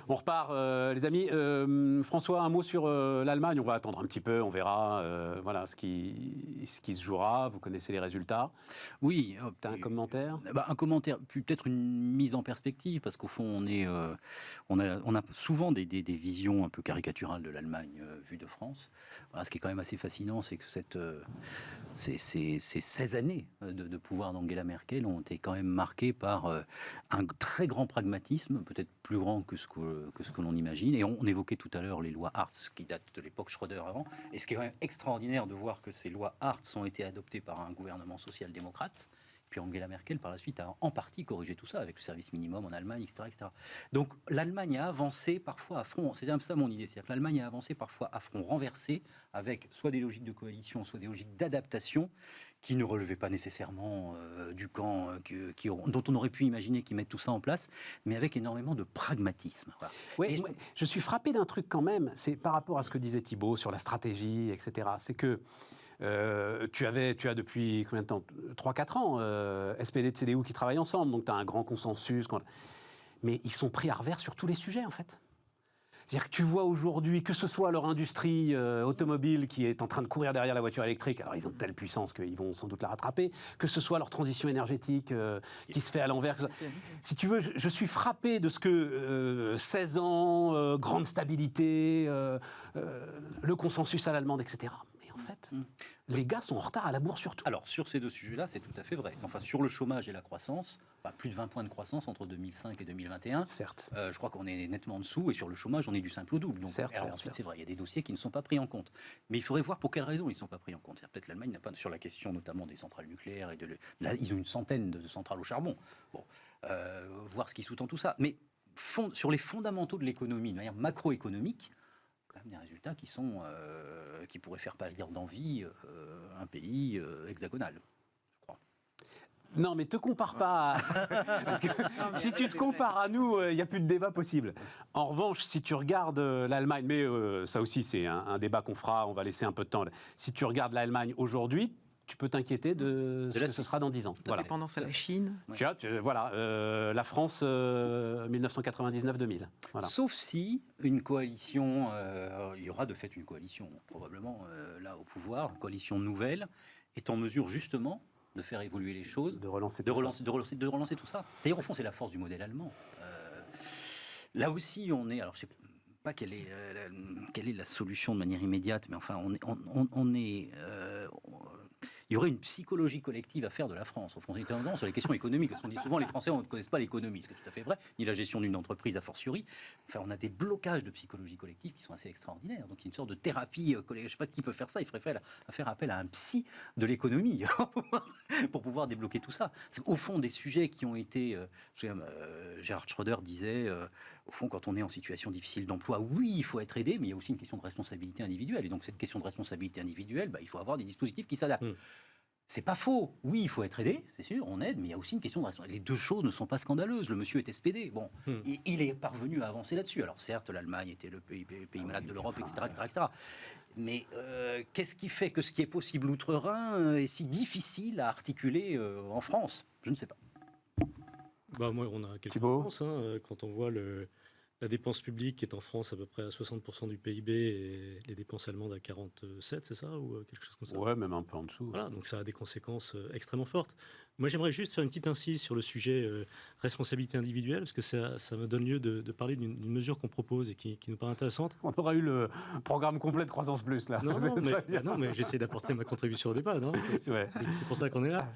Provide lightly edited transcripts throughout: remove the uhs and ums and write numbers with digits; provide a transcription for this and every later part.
On repart, les amis. François, un mot sur l'Allemagne. On va attendre un petit peu, on verra voilà, ce qui se jouera. Vous connaissez les résultats. Oui. Tu as un commentaire ? Un commentaire, puis peut-être une mise en perspective, parce qu'au fond, on a souvent des visions un peu caricaturales de l'Allemagne vue de France. Voilà, ce qui est quand même assez fascinant, c'est que ces 16 années de pouvoir d'Angela Merkel ont été quand même marquées par un très grand pragmatisme, peut-être plus grand que ce que l'on imagine. Et on évoquait tout à l'heure les lois Hartz, qui datent de l'époque Schröder avant. Et ce qui est quand même extraordinaire de voir que ces lois Hartz ont été adoptées par un gouvernement social-démocrate. Puis Angela Merkel, par la suite, a en partie corrigé tout ça avec le service minimum en Allemagne, etc. etc. Donc l'Allemagne a avancé parfois à front, c'est un peu ça mon idée, c'est-à-dire que l'Allemagne a avancé parfois à front renversé avec soit des logiques de coalition, soit des logiques d'adaptation qui ne relevaient pas nécessairement du camp dont on aurait pu imaginer qu'ils mettent tout ça en place, mais avec énormément de pragmatisme. Voilà. Oui, je suis frappé d'un truc quand même, c'est par rapport à ce que disait Thibault sur la stratégie, etc. C'est que tu as depuis combien de temps 3-4 ans SPD et CDU qui travaillent ensemble, donc tu as un grand consensus. Mais ils sont pris à revers sur tous les sujets, en fait. C'est-à-dire que tu vois aujourd'hui, que ce soit leur industrie automobile qui est en train de courir derrière la voiture électrique, alors ils ont de telle puissance qu'ils vont sans doute la rattraper, que ce soit leur transition énergétique qui se fait à l'envers. Si tu veux, je suis frappé de ce que 16 ans, grande stabilité, le consensus à l'allemande, etc. Mais en fait, les gars sont en retard à la bourre sur tout. Alors, sur ces deux sujets-là, c'est tout à fait vrai. Enfin, sur le chômage et la croissance, plus de 20 points de croissance entre 2005 et 2021. Certes. Je crois qu'on est nettement en dessous, et sur le chômage, on est du simple au double. Donc, ensuite, c'est vrai, il y a des dossiers qui ne sont pas pris en compte. Mais il faudrait voir pour quelles raisons ils ne sont pas pris en compte. Peut-être l'Allemagne n'a pas, sur la question notamment des centrales nucléaires, là, ils ont une centaine de centrales au charbon. Bon, voir ce qui sous-tend tout ça. Mais sur les fondamentaux de l'économie, de manière macroéconomique, quand même des résultats qui pourraient faire pâlir d'envie un pays hexagonal, je crois. Non, mais te compare pas Parce que si tu te compares à nous, il n'y a plus de débat possible. En revanche, si tu regardes l'Allemagne, mais ça aussi c'est un débat qu'on fera, on va laisser un peu de temps. Si tu regardes l'Allemagne aujourd'hui, tu peux t'inquiéter de ce que ce sera dans 10 ans. La dépendance à la Chine. Voilà, la France 1999-2000. Voilà. Sauf si une coalition, il y aura de fait une coalition probablement là au pouvoir, une coalition nouvelle, est en mesure justement de faire évoluer les choses, de relancer tout ça. D'ailleurs, au fond, c'est la force du modèle allemand. Là aussi, on est... Alors, je ne sais pas quelle est la solution de manière immédiate, mais enfin, il y aurait une psychologie collective à faire de la France, au fond, sur les questions économiques. Parce qu'on dit souvent, les Français ne connaissent pas l'économie, ce qui est tout à fait vrai, ni la gestion d'une entreprise a fortiori. Enfin, on a des blocages de psychologie collective qui sont assez extraordinaires. Donc, il y a une sorte de thérapie collective. Je ne sais pas qui peut faire ça. Il faudrait faire appel à un psy de l'économie pour pouvoir débloquer tout ça. Au fond, des sujets qui ont été... Gerhard Schröder disait, au fond, quand on est en situation difficile d'emploi, oui, il faut être aidé, mais il y a aussi une question de responsabilité individuelle. Et donc, cette question de responsabilité individuelle, il faut avoir des dispositifs qui s'adaptent. C'est pas faux. Oui, il faut être aidé, c'est sûr, on aide, mais il y a aussi une question de responsabilité. Les deux choses ne sont pas scandaleuses. Le monsieur est SPD. Bon, il est parvenu à avancer là-dessus. Alors certes, l'Allemagne était le pays malade de l'Europe, etc., etc. Mais qu'est-ce qui fait que ce qui est possible outre-Rhin est si difficile à articuler en France ? Je ne sais pas. Moi, on a quelques réponses. Quand on voit la dépense publique qui est en France à peu près à 60% du PIB et les dépenses allemandes à 47, c'est ça, ou quelque chose comme ça? Ouais, même un peu en dessous. Voilà, donc ça a des conséquences extrêmement fortes. Moi, j'aimerais juste faire une petite incise sur le sujet responsabilité individuelle, parce que ça me donne lieu de parler d'une mesure qu'on propose et qui nous paraît intéressante. On aura eu le programme complet de Croissance Plus, là. Non, mais j'essaie d'apporter ma contribution au débat. C'est pour ça qu'on est là.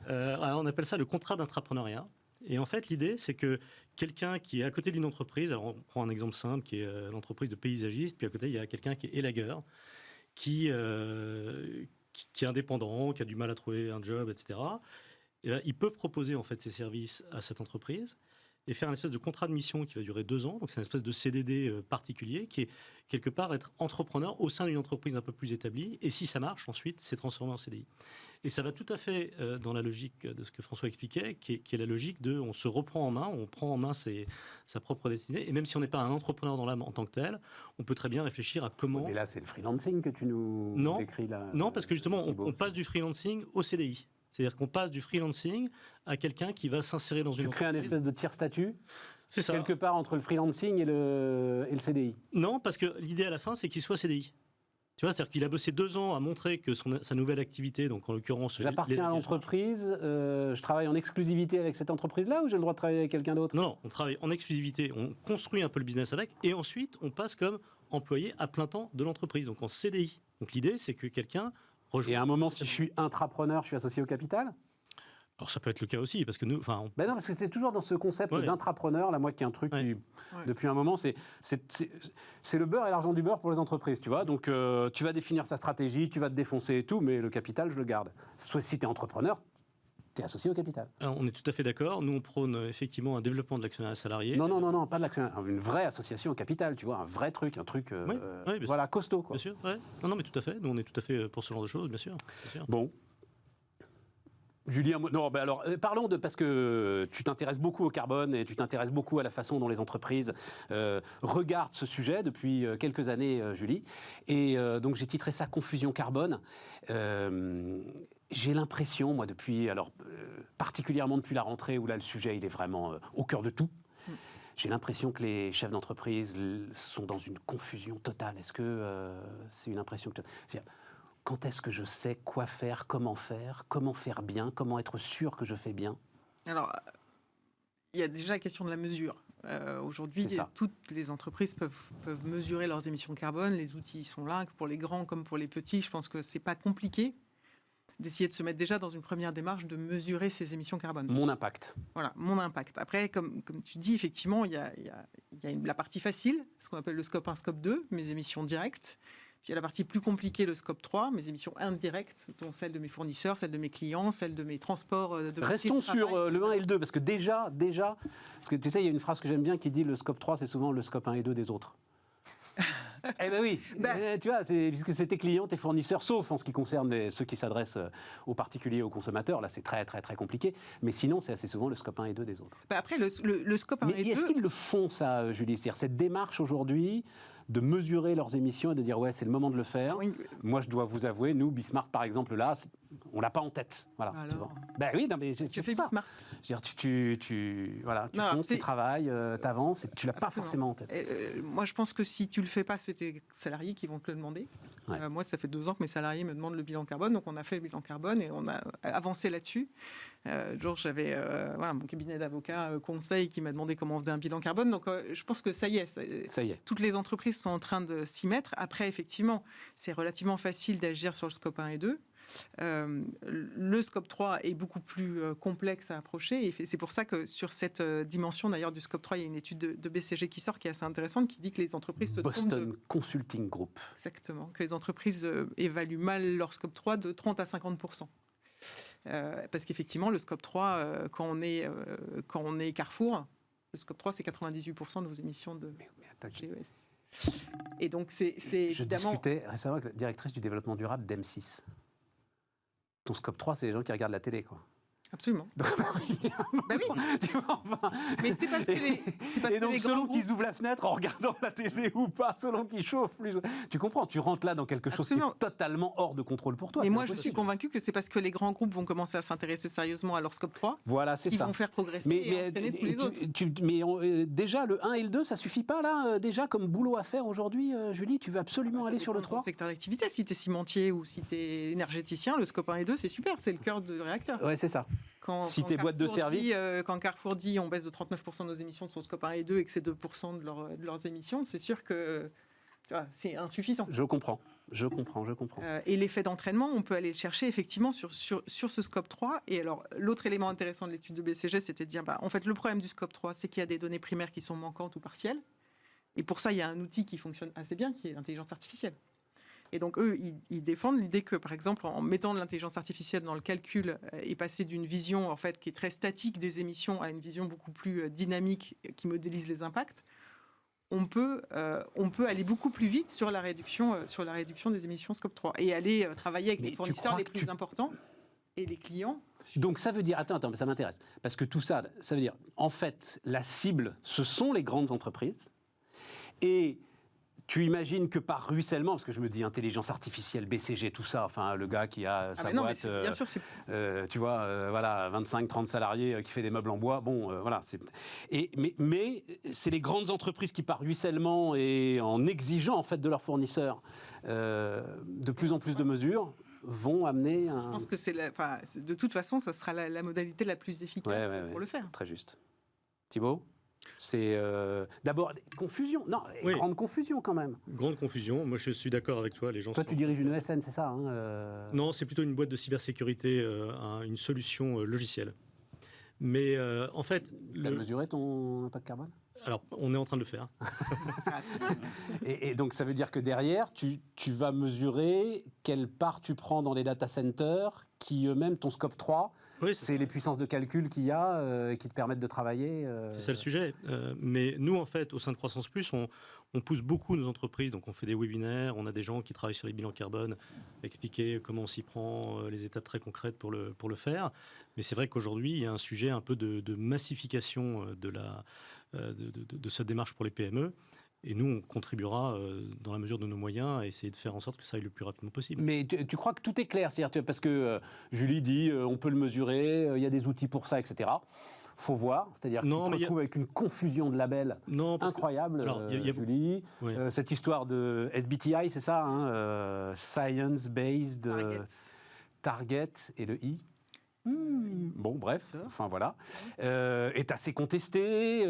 Alors, on appelle ça le contrat d'entrepreneuriat. Et en fait, l'idée, c'est que quelqu'un qui est à côté d'une entreprise, alors on prend un exemple simple qui est l'entreprise de paysagiste, puis à côté, il y a quelqu'un qui est élagueur, qui est indépendant, qui a du mal à trouver un job, etc. Et bien, il peut proposer en fait ses services à cette entreprise et faire une espèce de contrat de mission qui va durer 2 ans. Donc c'est une espèce de CDD particulier qui est quelque part être entrepreneur au sein d'une entreprise un peu plus établie. Et si ça marche, ensuite, c'est transformé en CDI. Et ça va tout à fait dans la logique de ce que François expliquait, qui est la logique de on se reprend en main, on prend en main sa propre destinée. Et même si on n'est pas un entrepreneur dans l'âme en tant que tel, on peut très bien réfléchir à comment... Mais là, c'est le freelancing que tu nous décris là. Non, parce que justement, on passe du freelancing au CDI. C'est-à-dire qu'on passe du freelancing à quelqu'un qui va s'insérer dans une entreprise. Tu crées un espèce de tiers-statut c'est ça. Quelque part entre le freelancing et le CDI. Non, parce que l'idée à la fin, c'est qu'il soit CDI. Tu vois, c'est-à-dire qu'il a bossé 2 ans à montrer que sa nouvelle activité, donc en l'occurrence... J'appartiens à l'entreprise, je travaille en exclusivité avec cette entreprise-là ou j'ai le droit de travailler avec quelqu'un d'autre? Non, on travaille en exclusivité, on construit un peu le business avec, et ensuite on passe comme employé à plein temps de l'entreprise, donc en CDI. Donc l'idée, c'est que quelqu'un rejoigne... Et à un moment, si je suis intrapreneur, je suis associé au capital? Alors ça peut être le cas aussi, parce que nous... Ben non, parce que c'est toujours dans ce concept d'intrapreneur, là, moi qui est un truc qui, depuis un moment, c'est le beurre et l'argent du beurre pour les entreprises, tu vois. Donc tu vas définir sa stratégie, tu vas te défoncer et tout, mais le capital, je le garde. Soit si tu es entrepreneur, tu es associé au capital. Alors, on est tout à fait d'accord. Nous, on prône effectivement un développement de l'actionnariat salarié. Non, pas de l'actionnariat. Une vraie association au capital, tu vois, un vrai truc, voilà, costaud, quoi. Bien sûr, non, mais tout à fait. Nous, on est tout à fait pour ce genre de choses, bien sûr. Bon. Julie, alors parlons parce que tu t'intéresses beaucoup au carbone et tu t'intéresses beaucoup à la façon dont les entreprises regardent ce sujet depuis quelques années, Julie. Et donc j'ai titré ça Confusion carbone. J'ai l'impression, moi, particulièrement depuis la rentrée où là le sujet il est vraiment au cœur de tout. J'ai l'impression que les chefs d'entreprise sont dans une confusion totale. Est-ce que c'est une impression que quand est-ce que je sais quoi faire, comment faire bien, comment être sûr que je fais bien? Alors, il y a déjà la question de la mesure. Aujourd'hui, toutes les entreprises peuvent mesurer leurs émissions de carbone. Les outils sont là, pour les grands comme pour les petits. Je pense que ce n'est pas compliqué d'essayer de se mettre déjà dans une première démarche de mesurer ses émissions carbone. Mon impact. Voilà, mon impact. Après, comme tu dis, effectivement, il y a la partie facile, ce qu'on appelle le scope 1, scope 2, mes émissions directes. Puis il y a la partie plus compliquée, le scope 3, mes émissions indirectes, dont celles de mes fournisseurs, celles de mes clients, celles de mes transports de Restons sur le 1 et le 2, parce que déjà, parce que tu sais, il y a une phrase que j'aime bien qui dit le scope 3, c'est souvent le scope 1 et 2 des autres. Eh ben oui, tu vois, puisque c'est tes clients, tes fournisseurs, sauf en ce qui concerne ceux qui s'adressent aux particuliers, aux consommateurs, là c'est très très très compliqué, mais sinon c'est assez souvent le scope 1 et 2 des autres. Après, le scope 1 et 2... Est-ce qu'ils le font ça, Julie? C'est-à-dire cette démarche aujourd'hui de mesurer leurs émissions et de dire ouais c'est le moment de le faire. Oui. Moi je dois vous avouer, nous Bismarck par exemple là, on l'a pas en tête. Voilà. Alors, tu vois. Ben oui, non mais tu fais Bismarck. Je veux dire, tu fonces, tu travailles, tu avances, et tu l'as pas forcément en tête. Moi je pense que si tu le fais pas, c'est tes salariés qui vont te le demander. Ouais. Moi ça fait 2 ans que mes salariés me demandent le bilan carbone, donc on a fait le bilan carbone et on a avancé là-dessus. J'avais mon cabinet d'avocats conseil qui m'a demandé comment on faisait un bilan carbone, donc je pense que ça y est. Toutes les entreprises sont en train de s'y mettre. Après, effectivement, c'est relativement facile d'agir sur le scope 1 et 2. Le scope 3 est beaucoup plus complexe à approcher. Et c'est pour ça que sur cette dimension, d'ailleurs, du scope 3, il y a une étude de BCG qui sort qui est assez intéressante, qui dit que les entreprises se trompent Boston Consulting Group. Exactement. Que les entreprises évaluent mal leur scope 3 de 30 à 50%. Parce qu'effectivement, le scope 3, quand on est Carrefour, le scope 3, c'est 98% de vos émissions de GES. Et donc, c'est évidemment... Je discutais récemment avec la directrice du développement durable d'M6. Ton scope 3, c'est les gens qui regardent la télé, quoi. Absolument. Bah oui. Tu vois, enfin... Mais c'est parce que et donc, selon qu'ils ouvrent la fenêtre en regardant la télé ou pas, selon qu'ils chauffent plus... Tu comprends, tu rentres là dans quelque chose qui est totalement hors de contrôle pour toi. Et moi, je suis convaincu que c'est parce que les grands groupes vont commencer à s'intéresser sérieusement à leur scope 3. Voilà, c'est ça. Ils vont faire progresser et entraîner tous les autres. Mais déjà, le 1 et le 2, ça suffit pas, là, déjà, comme boulot à faire aujourd'hui, Julie? Tu veux absolument aller sur le 3? Secteur d'activité, si tu es cimentier ou si tu es énergéticien, le scope 1 et 2, c'est super, c'est le cœur du réacteur. Ouais, c'est ça. Si tes boîtes de service... quand Carrefour dit on baisse de 39% de nos émissions sur le scope 1 et 2 et que c'est 2% de leurs émissions, c'est sûr que c'est insuffisant. Je comprends. Et l'effet d'entraînement, on peut aller le chercher effectivement sur ce scope 3. Et alors, l'autre élément intéressant de l'étude de BCG, c'était de dire, en fait, le problème du scope 3, c'est qu'il y a des données primaires qui sont manquantes ou partielles. Et pour ça, il y a un outil qui fonctionne assez bien, qui est l'intelligence artificielle. Et donc, eux, ils défendent l'idée que, par exemple, en mettant de l'intelligence artificielle dans le calcul et passer d'une vision, en fait, qui est très statique des émissions à une vision beaucoup plus dynamique qui modélise les impacts, on peut aller beaucoup plus vite sur la réduction des émissions scope 3 et aller travailler avec les fournisseurs les plus importants et les clients. Donc, ça veut dire... Attends, ça m'intéresse. Parce que tout ça, ça veut dire, en fait, la cible, ce sont les grandes entreprises. Et... Tu imagines que par ruissellement, parce que je me dis intelligence artificielle, BCG, tout ça, enfin le gars qui a sa boîte, bien sûr, tu vois, voilà, 25-30 salariés qui fait des meubles en bois, bon, voilà. Mais c'est les grandes entreprises qui par ruissellement et en exigeant en fait de leurs fournisseurs de plus en plus de mesures vont amener un... Je pense que de toute façon, ça sera la modalité la plus efficace pour le faire. Très juste. Thibaut ? C'est d'abord confusion. Non, grande confusion quand même. Grande confusion. Moi, je suis d'accord avec toi. Les gens. Toi, tu diriges une ESN, c'est ça Non, c'est plutôt une boîte de cybersécurité, une solution logicielle. Mais en fait, tu as mesuré ton impact carbone ? Alors, on est en train de le faire. et donc, ça veut dire que derrière, tu vas mesurer quelle part tu prends dans les data centers, qui eux-mêmes, ton scope 3, c'est les puissances de calcul qu'il y a qui te permettent de travailler. C'est ça le sujet. Mais nous, en fait, au sein de Croissance Plus, on pousse beaucoup nos entreprises. Donc, on fait des webinaires, on a des gens qui travaillent sur les bilans carbone, expliquer comment on s'y prend, les étapes très concrètes pour le faire. Mais c'est vrai qu'aujourd'hui, il y a un sujet un peu de massification de cette démarche pour les PME. Et nous, on contribuera dans la mesure de nos moyens à essayer de faire en sorte que ça aille le plus rapidement possible. Mais tu crois que tout est clair, c'est-à-dire parce que Julie dit on peut le mesurer, il y a des outils pour ça, etc. Faut voir, c'est-à-dire qu'on se retrouve avec une confusion de labels incroyable, Julie. Oui. Cette histoire de SBTI, c'est ça, Science-Based Target et le I. Bon, bref, enfin voilà. Est assez contesté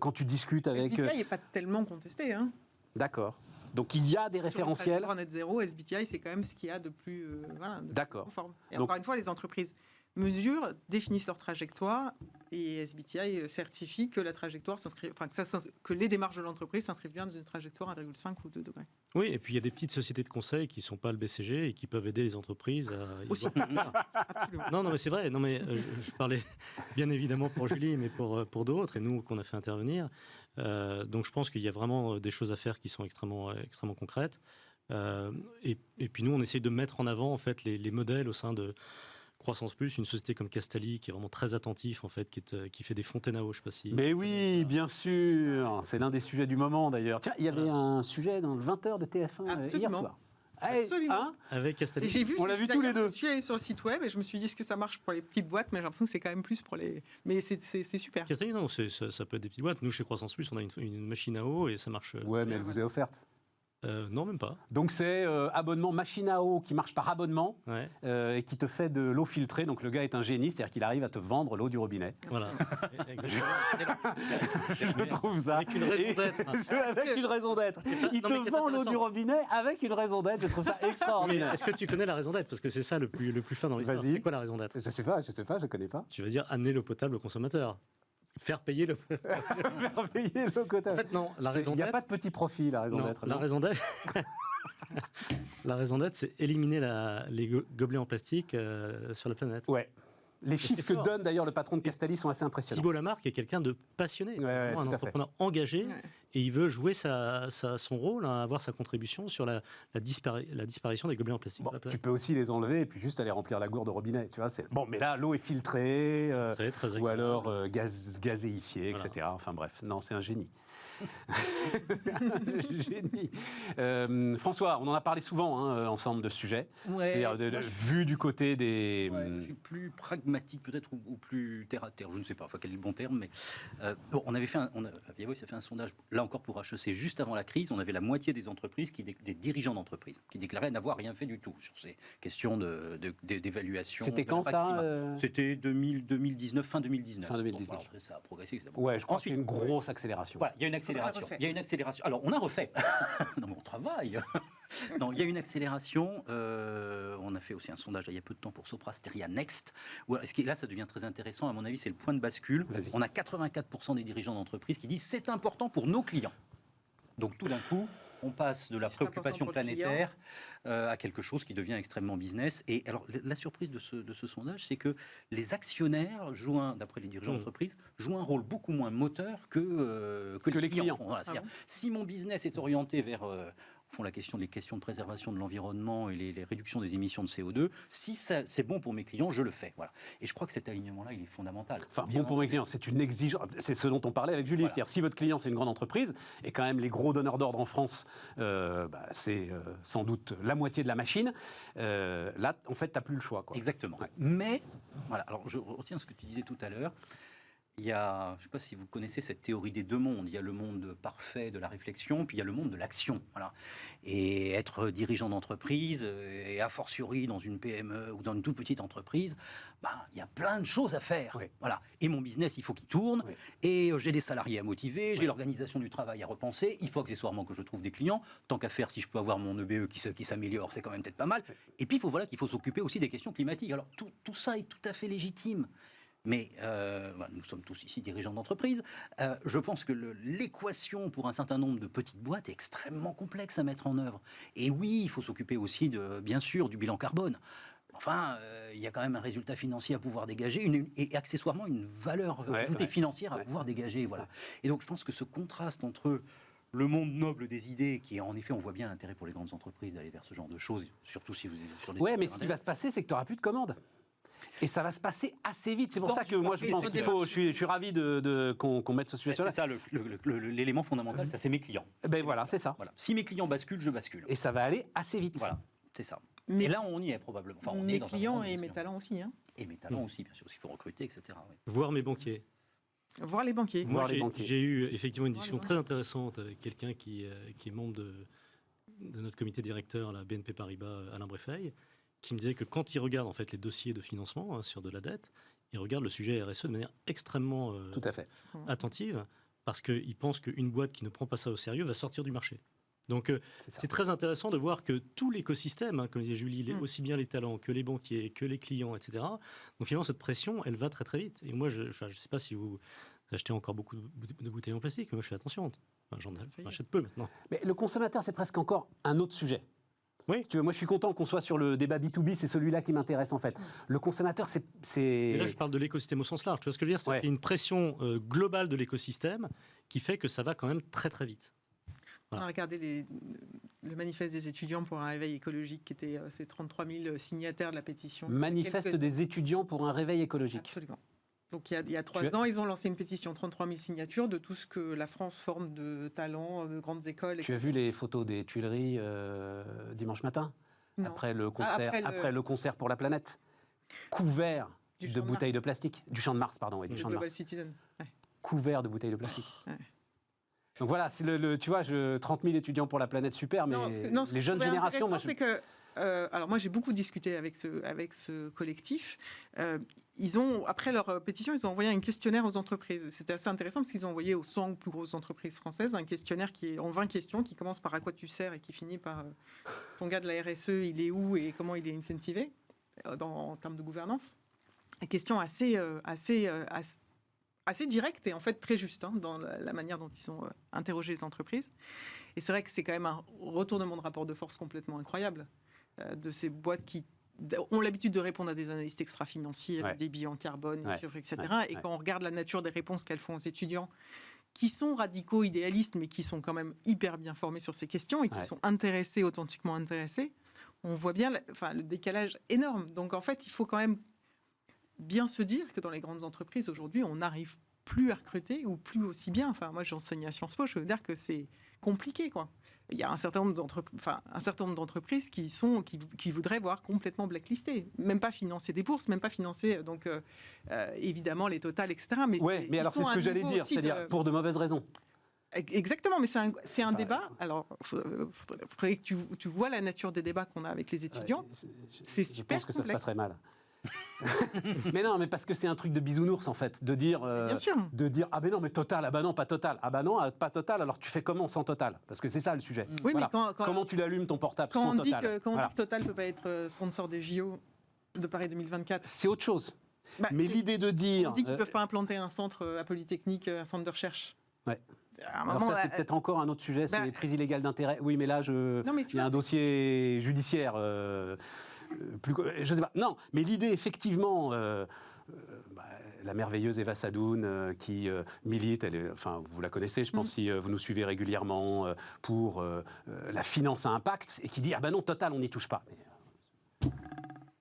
quand tu discutes avec... SBTI n'est pas tellement contesté. Hein. D'accord. Donc il y a des référentiels. Sur net zéro, SBTI, c'est quand même ce qu'il y a de plus, D'accord. conforme. Et donc, encore une fois, les entreprises mesurent, définissent leur trajectoire et SBTI certifie que la trajectoire s'inscrit, que les démarches de l'entreprise s'inscrivent bien dans une trajectoire 1,5 ou 2 degrés. Oui, et puis il y a des petites sociétés de conseil qui ne sont pas le BCG et qui peuvent aider les entreprises à... Aussi. Absolument. Non, mais c'est vrai. Non, mais je parlais bien évidemment pour Julie, mais pour d'autres, et nous qu'on a fait intervenir. Donc je pense qu'il y a vraiment des choses à faire qui sont extrêmement concrètes. Et puis nous, on essaye de mettre en avant en fait les modèles au sein de Croissance Plus, une société comme Castali qui est vraiment très attentif en fait, qui fait des fontaines à eau, je sais pas si... Mais oui, bien sûr, c'est l'un des sujets du moment d'ailleurs. Tiens, il y avait un sujet dans le 20h de TF1 hier soir. Absolument. Avec Castali. On l'a vu tous les deux. Je suis allé sur le site web et je me suis dit est-ce que ça marche pour les petites boîtes, mais j'ai l'impression que c'est quand même plus pour les... Mais c'est super. Castali, non, ça peut être des petites boîtes. Nous, chez Croissance Plus, on a une machine à eau et ça marche... Ouais, mais elle vous est offerte. Non, même pas. Donc c'est abonnement machine à eau qui marche par abonnement et qui te fait de l'eau filtrée. Donc le gars est un génie, c'est-à-dire qu'il arrive à te vendre l'eau du robinet. Voilà. Je trouve ça. Avec une raison d'être. Avec une raison d'être. Il te vend l'eau du robinet avec une raison d'être. Je trouve ça extraordinaire. Est-ce que tu connais la raison d'être ? Parce que c'est ça le plus fin dans l'histoire. C'est quoi la raison d'être ? Je sais pas, je connais pas. Tu veux dire amener l'eau potable au consommateur. Faire payer le quota. En fait, non. La raison d'être. Il n'y a pas de petit profit, la raison d'être. La raison d'être. La raison d'être, c'est éliminer les gobelets en plastique sur la planète. Ouais. Les chiffres que donne d'ailleurs le patron de Castali sont assez impressionnants. Thibault Lamarque est quelqu'un de passionné, c'est un entrepreneur engagé et il veut jouer son rôle, avoir sa contribution sur la disparition des gobelets en plastique. Bon, tu peux aussi les enlever et puis juste aller remplir la gourde au robinet. Tu vois, bon, mais là, l'eau est filtrée très ou alors gazéifiée, etc. Voilà. Enfin bref, non, c'est un génie. Génie. François, on en a parlé souvent ensemble de ce sujet. C'est-à-dire vu du côté des... je suis plus pragmatique peut-être ou plus terre à terre, je ne sais pas quel est le bon terme, mais on avait fait ça fait un sondage, là encore pour HEC, juste avant la crise, on avait la moitié des entreprises, des dirigeants d'entreprises, qui déclaraient n'avoir rien fait du tout sur ces questions d'évaluation. C'était quand ça C'était 2019, fin 2019. Fin 2019. Bon, alors, ça a progressé. Ouais, je crois qu'il y a une grosse accélération. Voilà, il y a une accélération. Il y a une accélération. Alors, on a refait. Non, mais on travaille. Non, il y a une accélération. On a fait aussi un sondage il y a peu de temps pour Sopra Steria Next. Là, ça devient très intéressant. À mon avis, c'est le point de bascule. On a 84% des dirigeants d'entreprise qui disent c'est important pour nos clients. Donc, tout d'un coup, on passe de la préoccupation planétaire à quelque chose qui devient extrêmement business. Et alors, la surprise de ce sondage, c'est que les actionnaires, d'après les dirigeants d'entreprise, jouent un rôle beaucoup moins moteur que les clients. Voilà, si mon business est orienté vers font les questions de préservation de l'environnement et les réductions des émissions de CO2. Si c'est bon pour mes clients, je le fais. Voilà. Et je crois que cet alignement-là, il est fondamental. Enfin, bon pour mes clients, c'est une exigence. C'est ce dont on parlait avec Julie. Voilà. C'est-à-dire, si votre client, c'est une grande entreprise, et quand même les gros donneurs d'ordre en France, c'est sans doute la moitié de la machine, là, en fait, tu n'as plus le choix. Quoi. Exactement. Ouais. Mais, voilà, alors je retiens ce que tu disais tout à l'heure. Il y a, je ne sais pas si vous connaissez cette théorie des deux mondes. Il y a le monde parfait de la réflexion, puis il y a le monde de l'action. Voilà. Et être dirigeant d'entreprise, et a fortiori dans une PME ou dans une toute petite entreprise, il y a plein de choses à faire. Oui. Voilà. Et mon business, il faut qu'il tourne. Oui. Et j'ai des salariés à motiver, j'ai l'organisation du travail à repenser. Il faut accessoirement que je trouve des clients. Tant qu'à faire, si je peux avoir mon EBE qui s'améliore, c'est quand même peut-être pas mal. Et puis, qu'il faut s'occuper aussi des questions climatiques. Alors, tout ça est tout à fait légitime. Mais nous sommes tous ici dirigeants d'entreprise. Je pense que l'équation pour un certain nombre de petites boîtes est extrêmement complexe à mettre en œuvre. Et oui, il faut s'occuper aussi, bien sûr, du bilan carbone. Enfin, il y a quand même un résultat financier à pouvoir dégager et accessoirement une valeur ajoutée financière à pouvoir dégager. Voilà. Et donc, je pense que ce contraste entre le monde noble des idées, qui est en effet, on voit bien l'intérêt pour les grandes entreprises d'aller vers ce genre de choses, surtout si vous êtes sur des... Oui, mais ce qui va se passer, c'est que tu n'auras plus de commandes. Et ça va se passer assez vite. C'est pour ça que moi, je pense qu'il faut... Je suis ravi qu'on mette ce sujet-là. C'est ça, l'élément fondamental, ça, c'est mes clients. Ben voilà, c'est ça. Voilà. Si mes clients basculent, je bascule. Et ça va aller assez vite. Voilà, c'est ça. Et là, on y est probablement. Enfin, mes clients et mes talents aussi. Hein. Et mes talents aussi, bien sûr, parce qu'il faut recruter, etc. Oui. Voir mes banquiers. Voir les banquiers. Moi, j'ai eu effectivement une discussion très intéressante avec quelqu'un qui est membre de notre comité directeur, la BNP Paribas, Alain Breffeil, qui me disait que quand il regarde en fait les dossiers de financement sur de la dette, il regarde le sujet RSE de manière extrêmement tout à fait attentive, parce qu'il pense qu'une boîte qui ne prend pas ça au sérieux va sortir du marché. Donc c'est très intéressant de voir que tout l'écosystème, comme disait Julie, aussi bien les talents que les banquiers, que les clients, etc. Donc finalement, cette pression, elle va très très vite. Et moi, je ne sais pas si vous achetez encore beaucoup de bouteilles en plastique, mais moi je fais attention. Enfin, j'en achète peu maintenant. Mais le consommateur, c'est presque encore un autre sujet. Oui. Si tu veux, moi, je suis content qu'on soit sur le débat B2B, c'est celui-là qui m'intéresse en fait. Le consommateur, c'est... Et là, je parle de l'écosystème au sens large. Tu vois ce que je veux dire ? C'est une pression globale de l'écosystème qui fait que ça va quand même très très vite. Voilà. On a regardé le manifeste des étudiants pour un réveil écologique, qui était ces 33 000 signataires de la pétition. Manifeste des étudiants pour un réveil écologique. Absolument. Donc il y a 3 ans, ils ont lancé une pétition, 33 000 signatures, de tout ce que la France forme de talents, de grandes écoles. Tu as vu les photos des Tuileries dimanche matin ? Non. Après le concert pour la planète, couvert de bouteilles de plastique, du Champ de Mars, pardon, et du Champ de Mars. Citizen. Ouais. Couvert de bouteilles de plastique. Ouais. Donc voilà, c'est tu vois, 30 000 étudiants pour la planète, super, mais les jeunes générations... c'est que alors moi j'ai beaucoup discuté avec ce collectif. Ils ont, après leur pétition, ils ont envoyé un questionnaire aux entreprises. C'était assez intéressant parce qu'ils ont envoyé aux 100 plus grosses entreprises françaises un questionnaire qui est en 20 questions, qui commence par à quoi tu sers et qui finit par ton gars de la RSE, il est où et comment il est incentivé en termes de gouvernance. Une question assez directe et en fait très juste dans la manière dont ils ont interrogé les entreprises. Et c'est vrai que c'est quand même un retournement de rapport de force complètement incroyable de ces boîtes qui ont l'habitude de répondre à des analystes extra-financiers avec des bilans carbone, etc. Et quand on regarde la nature des réponses qu'elles font aux étudiants, qui sont radicaux, idéalistes, mais qui sont quand même hyper bien formés sur ces questions et qui sont intéressés, authentiquement intéressés, on voit bien le décalage énorme. Donc en fait, il faut quand même bien se dire que dans les grandes entreprises, aujourd'hui, on n'arrive plus à recruter ou plus aussi bien. Enfin, moi, j'enseigne à Sciences Po, je veux dire que c'est compliqué, quoi. Il y a un certain nombre d'entreprises qui voudraient voir complètement blacklisté, même pas financer des bourses, même pas financer évidemment les Total, etc. Mais alors c'est ce que j'allais dire, c'est-à-dire pour de mauvaises raisons. Exactement, mais c'est un débat. Alors, il faudrait que tu vois la nature des débats qu'on a avec les étudiants. C'est super complexe. Je pense que ça se passerait mal. Mais non, mais parce que c'est un truc de bisounours en fait, de dire ah ben non mais Total, ah ben non pas Total, ah ben non pas Total, alors tu fais comment sans Total, parce que c'est ça le sujet. Oui, voilà. mais comment tu l'allumes ton portable sans Total. Quand on dit que Total peut pas être sponsor des JO de Paris 2024, c'est autre chose. Mais l'idée de dire, on dit qu'ils peuvent pas implanter un centre à Polytechnique, un centre de recherche. Ouais. Alors ça, c'est peut-être encore un autre sujet, c'est les prises illégales d'intérêt. Oui, mais là, il y a un dossier judiciaire. Je sais pas. Non, mais l'idée, effectivement, la merveilleuse Eva Sadoun qui milite, vous la connaissez, je pense, si vous nous suivez régulièrement, pour la finance à impact, et qui dit « Ah ben non, Total, on n'y touche pas ».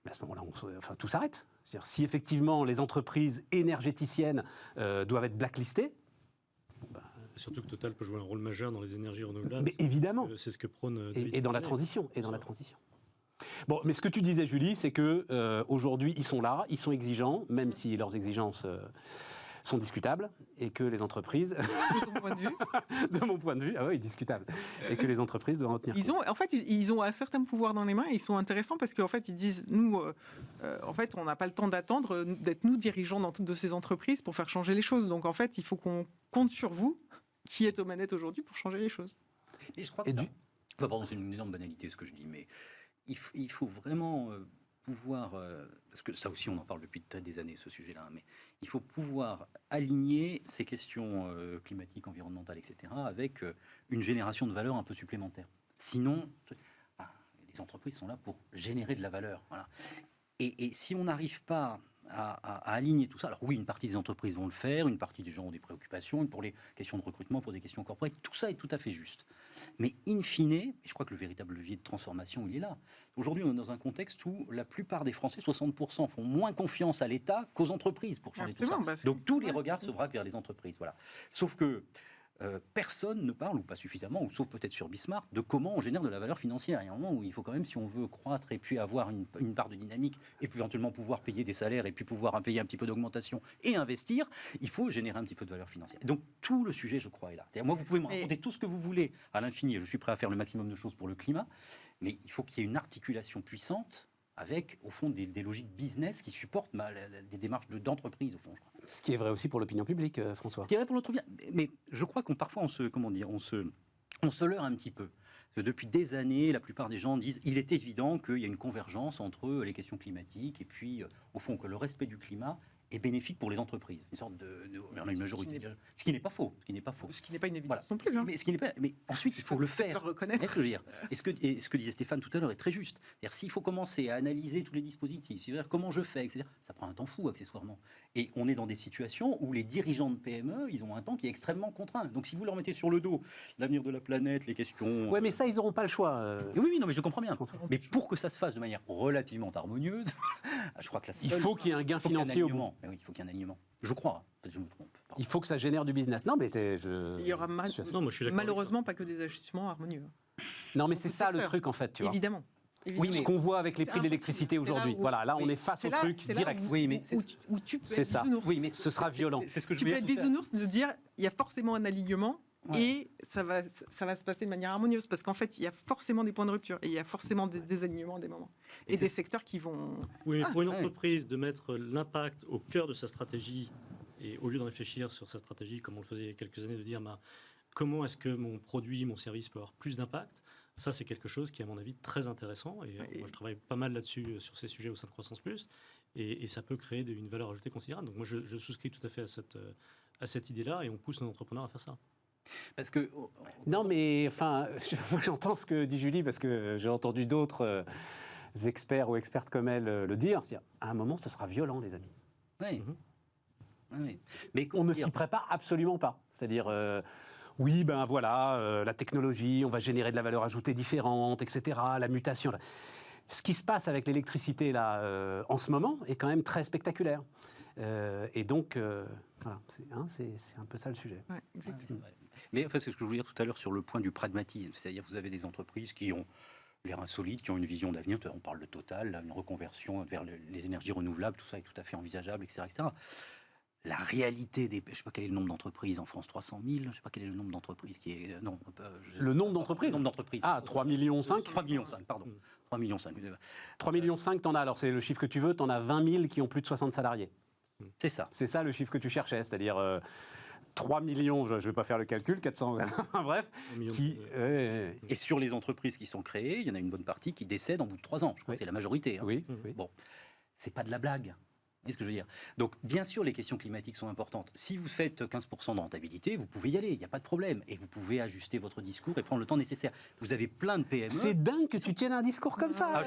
Mais à ce moment-là, tout s'arrête. C'est-à-dire, si effectivement les entreprises énergéticiennes doivent être blacklistées, surtout que Total peut jouer un rôle majeur dans les énergies renouvelables. Mais évidemment. C'est ce que prône. Et dans la transition. Bon, mais ce que tu disais, Julie, c'est que aujourd'hui, ils sont là, ils sont exigeants, même si leurs exigences sont discutables, et que les entreprises, de mon point de vue, ah oui, discutables, et que les entreprises doivent en tenir compte. En fait, ils ont un certain pouvoir dans les mains, et ils sont intéressants parce qu'en fait, ils disent, nous, en fait, on n'a pas le temps d'attendre d'être nous dirigeants de ces entreprises pour faire changer les choses. Donc, en fait, il faut qu'on compte sur vous, qui êtes aux manettes aujourd'hui, pour changer les choses. Et je crois que pardon, c'est une énorme banalité ce que je dis, mais il faut vraiment pouvoir, parce que ça aussi on en parle depuis des années ce sujet-là, mais il faut pouvoir aligner ces questions climatiques, environnementales, etc., avec une génération de valeur un peu supplémentaire. Sinon, les entreprises sont là pour générer de la valeur. Voilà. Et si on n'arrive pas à aligner tout ça, alors oui, une partie des entreprises vont le faire, une partie des gens ont des préoccupations, pour les questions de recrutement, pour des questions corporate, tout ça est tout à fait juste. Mais in fine, et je crois que le véritable levier de transformation, il est là. Aujourd'hui, on est dans un contexte où la plupart des Français, 60%, font moins confiance à l'État qu'aux entreprises pour changer tout ça. Donc tous les regards se braquent vers les entreprises. Voilà. Sauf que personne ne parle, ou pas suffisamment, ou sauf peut-être sur Bismarck, de comment on génère de la valeur financière. Il y a un moment où il faut quand même, si on veut croître et puis avoir une part de dynamique, et puis éventuellement pouvoir payer des salaires, et puis pouvoir payer un petit peu d'augmentation et investir, il faut générer un petit peu de valeur financière. Donc tout le sujet, je crois, est là. C'est-à-dire, moi, vous pouvez me raconter tout ce que vous voulez à l'infini, je suis prêt à faire le maximum de choses pour le climat, mais il faut qu'il y ait une articulation puissante avec, au fond, des logiques business qui supportent des démarches d'entreprise, au fond, je crois. Ce qui est vrai aussi pour l'opinion publique, François. Ce qui est vrai pour l'autre bien. Mais je crois qu'on parfois, on se leurre un petit peu. Parce que depuis des années, la plupart des gens disent il est évident qu'il y a une convergence entre les questions climatiques et puis, au fond, que le respect du climat est bénéfique pour les entreprises. Une sorte on a une majorité. Ce qui n'est pas faux. Ce qui n'est pas une évidence non plus. Hein. Mais ensuite, il faut le faire. Le reconnaître. Et ce que disait Stéphane tout à l'heure est très juste. C'est-à-dire, s'il faut commencer à analyser tous les dispositifs, c'est-à-dire comment je fais, etc., ça prend un temps fou, accessoirement. Et on est dans des situations où les dirigeants de PME, ils ont un temps qui est extrêmement contraint. Donc, si vous leur mettez sur le dos l'avenir de la planète, les questions... Ouais, mais ça, ils n'auront pas le choix. Oui, non, mais je comprends bien. Mais pour que ça se fasse de manière relativement harmonieuse, je crois que il faut qu'il y ait un gain financier au bout. Oui, il faut qu'il y ait un alignement. Je crois. Peut-être que je me trompe. Il faut que ça génère du business. Non, mais il y aura malheureusement pas que des ajustements harmonieux. Non, mais c'est ça le truc, en fait. Tu vois. Évidemment. Oui, mais ce qu'on voit avec les prix de l'électricité aujourd'hui. Voilà, là, on est face au truc direct. Oui, mais c'est ça. Oui, mais ce sera violent. C'est ce que je tu peux être bisounours, de dire il y a forcément un alignement. Ouais. Et ça va se passer de manière harmonieuse parce qu'en fait, il y a forcément des points de rupture et il y a forcément des désalignements à des moments. Et des secteurs qui vont... Oui, mais pour une entreprise, de mettre l'impact au cœur de sa stratégie et au lieu de réfléchir sur sa stratégie, comme on le faisait il y a quelques années, de dire comment est-ce que mon produit, mon service peut avoir plus d'impact, ça c'est quelque chose qui est à mon avis très intéressant. Et moi je travaille pas mal là-dessus sur ces sujets au sein de Croissance Plus et ça peut créer une valeur ajoutée considérable. Donc moi je souscris tout à fait à cette idée-là et on pousse nos entrepreneurs à faire ça. Parce que... Non, mais enfin, moi j'entends ce que dit Julie, parce que j'ai entendu d'autres experts ou expertes comme elle le dire. C'est-à-dire, à un moment, ce sera violent, les amis. Oui. Oui. Mais on ne s'y prépare absolument pas. C'est-à-dire, oui, ben voilà, la technologie, on va générer de la valeur ajoutée différente, etc., la mutation. Ce qui se passe avec l'électricité, là, en ce moment, est quand même très spectaculaire. Et donc... Voilà, c'est un peu ça le sujet. Ouais, exactement. Mais enfin, c'est ce que je voulais dire tout à l'heure sur le point du pragmatisme. C'est-à-dire que vous avez des entreprises qui ont l'air insolites, qui ont une vision d'avenir. On parle de Total, là, une reconversion vers les énergies renouvelables, tout ça est tout à fait envisageable, etc. etc. La réalité des... Je ne sais pas quel est le nombre d'entreprises en France, 300 000. Je ne sais pas quel est le nombre d'entreprises qui est... Non, le nombre d'entreprises ? Le nombre d'entreprises. Ah, 3,5 millions 3,5 millions, pardon. 3,5 millions. 3,5 millions, t'en as. Alors, c'est le chiffre que tu veux, t'en as 20 000 qui ont plus de 60 salariés. C'est ça. C'est ça le chiffre que tu cherchais, c'est-à-dire 3 millions, je ne vais pas faire le calcul, 400, bref. Et sur les entreprises qui sont créées, il y en a une bonne partie qui décèdent en bout de 3 ans. Je crois que c'est la majorité. Hein. Oui. Bon, c'est pas de la blague. Vous voyez ce que je veux dire? Donc, bien sûr, les questions climatiques sont importantes. Si vous faites 15% de rentabilité, vous pouvez y aller, il n'y a pas de problème. Et vous pouvez ajuster votre discours et prendre le temps nécessaire. Vous avez plein de PME. C'est dingue que tu tiennes un discours comme ça,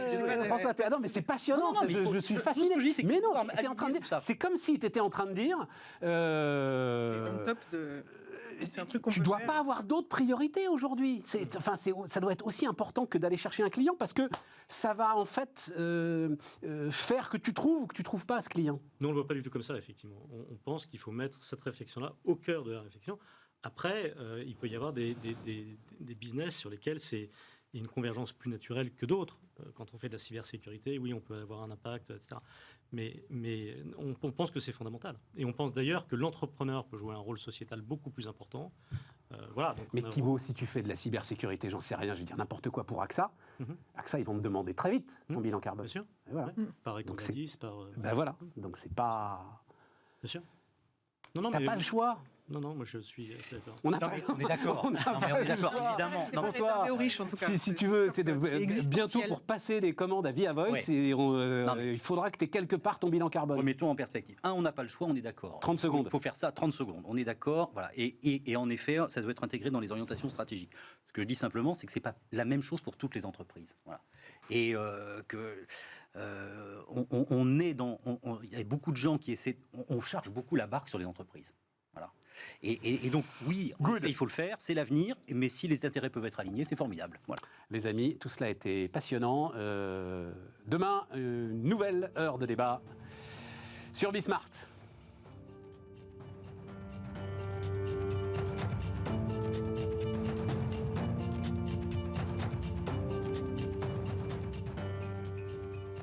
François. Non, mais c'est passionnant, non, je suis fasciné. Mais non, t'es en train de dire, c'est comme si tu étais en train de dire... C'est on top de... C'est un truc qu'on tu ne dois pas avoir d'autres priorités aujourd'hui. Ça doit être aussi important que d'aller chercher un client parce que ça va en fait faire que tu trouves ou que tu ne trouves pas ce client. Nous, on ne le voit pas du tout comme ça, effectivement. On pense qu'il faut mettre cette réflexion-là au cœur de la réflexion. Après, il peut y avoir des business sur lesquels il y a une convergence plus naturelle que d'autres. Quand on fait de la cybersécurité, oui, on peut avoir un impact, etc. Mais on pense que c'est fondamental. Et on pense d'ailleurs que l'entrepreneur peut jouer un rôle sociétal beaucoup plus important. Voilà, donc mais Thibault, si tu fais de la cybersécurité, j'en sais rien, je veux dire n'importe quoi pour AXA, AXA, ils vont me demander très vite ton bilan carbone. Bien sûr. Et voilà. Par Ecovadis, par... Ben voilà, donc c'est pas... Bien sûr. Non, t'as pas le choix. Non, moi je suis d'accord. On est d'accord. On est d'accord, évidemment. C'est réservé aux riches, en tout cas. Si tu veux, c'est bientôt pour passer les commandes à Via Voice, il faudra que tu aies quelque part ton bilan carbone. Remettons en perspective. On n'a pas le choix, on est d'accord. 30 secondes. Il faut faire ça 30 secondes. On est d'accord. Voilà. Et en effet, ça doit être intégré dans les orientations stratégiques. Ce que je dis simplement, c'est que ce n'est pas la même chose pour toutes les entreprises. Voilà. Et on est dans... Il y a beaucoup de gens qui essaient... On charge beaucoup la barque sur les entreprises. Voilà. Et donc, oui, il faut le faire, c'est l'avenir, mais si les intérêts peuvent être alignés, c'est formidable. Voilà. Les amis, tout cela a été passionnant. Demain, une nouvelle heure de débat sur Bismart.